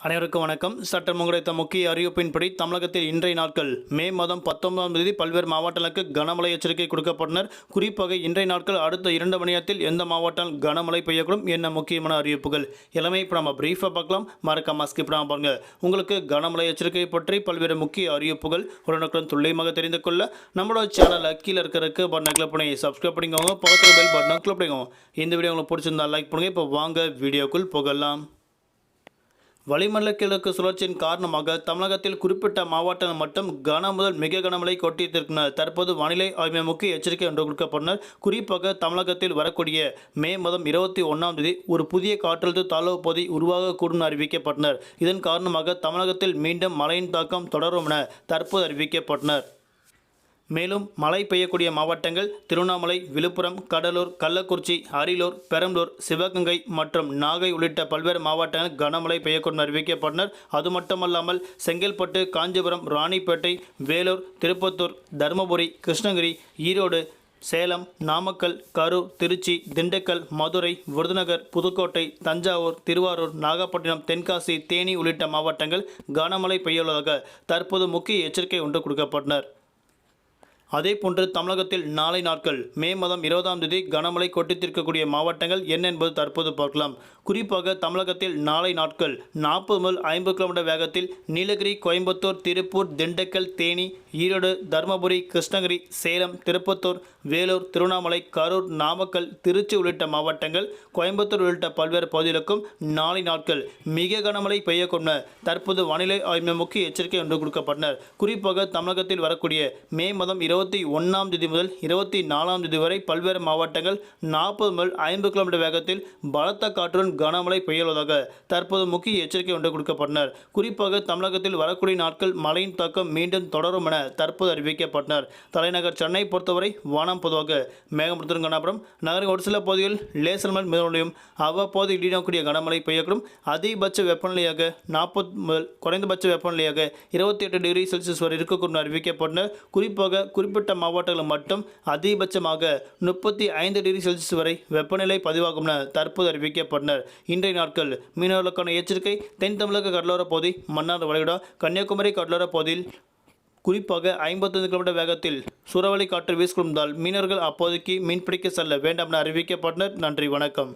அனைவருக்கும் வணக்கம். சட்டம் கிடைத்த முக்கிய அறிவிப்பின்படி தமிழகத்தில் இன்றைய நாட்கள் மே மாதம் 19ஆம் தேதி பல்வேறு மாவட்டங்களுக்கு கனமழை எச்சரிக்கை கொடுக்கப்பட்டனர். குறிப்பாக இன்றைய நாட்கள் அடுத்த 2 மணி நேரத்தில் எந்த மாவட்டம் கனமழை பெய்யக்கூடும் என்ன முக்கியமான அறிவிப்புகள் எல்லாமே இப்போ நம்ம பிரீஃபாக பார்க்கலாம். மறக்காம ஸ்கிப் பண்ணாம பாருங்க. உங்களுக்கு கனமழை எச்சரிக்கை பற்றி பல்வேறு முக்கிய அறிவிப்புகள் உடனுக்குடன் துல்லியமாக தெரிந்து கொள்ள நம்மளோட சேனலை கீழே இருக்கிறதுக்கு பட்டனை கிளிக் பண்ணி சப்ஸ்கிரைப் பண்ணிக்கோங்க. பக்கத்தில் பெல் பட்டனை கிளிக் பண்ணிக்கோங்க. இந்த வீடியோ உங்களுக்கு பிடிச்சிருந்தா லைக் பண்ணுங்க. இப்போ வாங்க வீடியோக்குள் போகலாம். வளிமண்டல கிழக்கு சுழற்சியின் காரணமாக தமிழகத்தில் குறிப்பிட்ட மாவட்டங்கள் மட்டும் கன முதல் மிக கனமழை கொட்டியிருக்கின்றனர். தற்போது வானிலை ஆய்வு முக்கிய எச்சரிக்கை ஒன்று கொடுக்கப்பட்டனர். குறிப்பாக தமிழகத்தில் வரக்கூடிய மே மாதம் 21ஆம் தேதி ஒரு புதிய காற்றழுத்த தாழ்வு பகுதி உருவாகக்கூடும் அறிவிக்கப்பட்டனர். இதன் காரணமாக தமிழகத்தில் மீண்டும் மழையின் தாக்கம் தொடரும் என தற்போது அறிவிக்கப்பட்டனர். மேலும் மழை பெய்யக்கூடிய மாவட்டங்கள் திருவண்ணாமலை, விழுப்புரம், கடலூர், கள்ளக்குறிச்சி, அரியலூர், பெரம்பலூர், சிவகங்கை மற்றும் நாகை உள்ளிட்ட பல்வேறு மாவட்டங்கள் கனமழை பெய்யக்கூடும் அறிவிக்கப்பட்டனர். அது மட்டுமல்லாமல் செங்கல்பட்டு, காஞ்சிபுரம், ராணிப்பேட்டை, வேலூர், திருப்பத்தூர், தருமபுரி, கிருஷ்ணகிரி, ஈரோடு, சேலம், நாமக்கல், கரூர், திருச்சி, திண்டுக்கல், மதுரை, விருதுநகர், புதுக்கோட்டை, தஞ்சாவூர், திருவாரூர், நாகப்பட்டினம், தென்காசி, தேனி உள்ளிட்ட மாவட்டங்கள் கனமழை பெய்யுள்ளதாக தற்போது முக்கிய எச்சரிக்கை ஒன்று கொடுக்கப்பட்டனர். அதேபோன்று தமிழகத்தில் நாளை நாட்கள் மே மாதம் 20ஆம் தேதி கனமழை கொட்டித்திருக்கக்கூடிய மாவட்டங்கள் என்ன என்பது தற்போது பார்க்கலாம். குறிப்பாக தமிழகத்தில் நாளை நாட்கள் 40 முதல் 50 கிலோமீட்டர் வேகத்தில் நீலகிரி, கோயம்புத்தூர், திருப்பூர், திண்டுக்கல், தேனி, ஈரோடு, தருமபுரி, கிருஷ்ணகிரி, சேலம், திருப்பத்தூர், வேலூர், திருவண்ணாமலை, கரூர், நாமக்கல், திருச்சி உள்ளிட்ட மாவட்டங்கள், கோயம்புத்தூர் உள்ளிட்ட பல்வேறு பகுதிகளுக்கும் நாளை நாட்கள் மிக கனமழை பெய்யக்கூடும் தற்போது வானிலை ஆய்வு முக்கிய எச்சரிக்கை ஒன்று கொடுக்கப்பட்டனர். குறிப்பாக தமிழகத்தில் வரக்கூடிய மே மாதம் 21ஆம் தேதி முதல் 24ஆம் தேதி வரை பல்வேறு மாவட்டங்கள் 40 முதல் 50 கிலோமீட்டர் வேகத்தில் பலத்த காற்றுடன் கனமழை பெய்யுள்ளதாக தற்போது முக்கிய எச்சரிக்கை ஒன்று கொடுக்கப்பட்டனர். குறிப்பாக தமிழகத்தில் வரக்கூடிய நாட்கள் மழையின் தாக்கம் மீண்டும் தொடரும் என தற்போது அறிவிக்கப்பட்டனர். தலைநகர் சென்னை பொறுத்தவரை வானம் பொதுவாக மேகமூட்டத்துடன் காணப்படும். நகரின் ஒரு சில பகுதிகளில் லேசர் மழை மிதமழையும் அவ்வப்போது இடியக்கூடிய கனமழை பெய்யக்கூடும். அதிகபட்ச வெப்பநிலையாக 40 முதல் குறைந்தபட்ச வெப்பநிலையாக 28 டிகிரி செல்சியஸ் வரை இருக்கக்கூடும் அறிவிக்கப்பட்டனர். குறிப்பாக குறிப்பிட்ட மாவட்டங்களில் மட்டும் அதிகபட்சமாக 35 டிகிரி செல்சியஸ் வரை வெப்பநிலை பதிவாகும் என தற்போது அறிவிக்கப்பட்டனர். இன்றைய நாட்கள் மீனவர்களுக்கான எச்சரிக்கை. தென் தமிழக கடலோர பகுதி, மன்னார் வளைகுடா, கன்னியாகுமரி கடலோர பகுதியில் குறிப்பாக 55 கிலோமீட்டர் வேகத்தில் சூறாவளி காற்று வீசிக்கொண்டால் மீனவர்கள் அப்போதைக்கு மீன்பிடிக்க செல்ல வேண்டாம் என அறிவிக்கப்பட்டனர். நன்றி, வணக்கம்.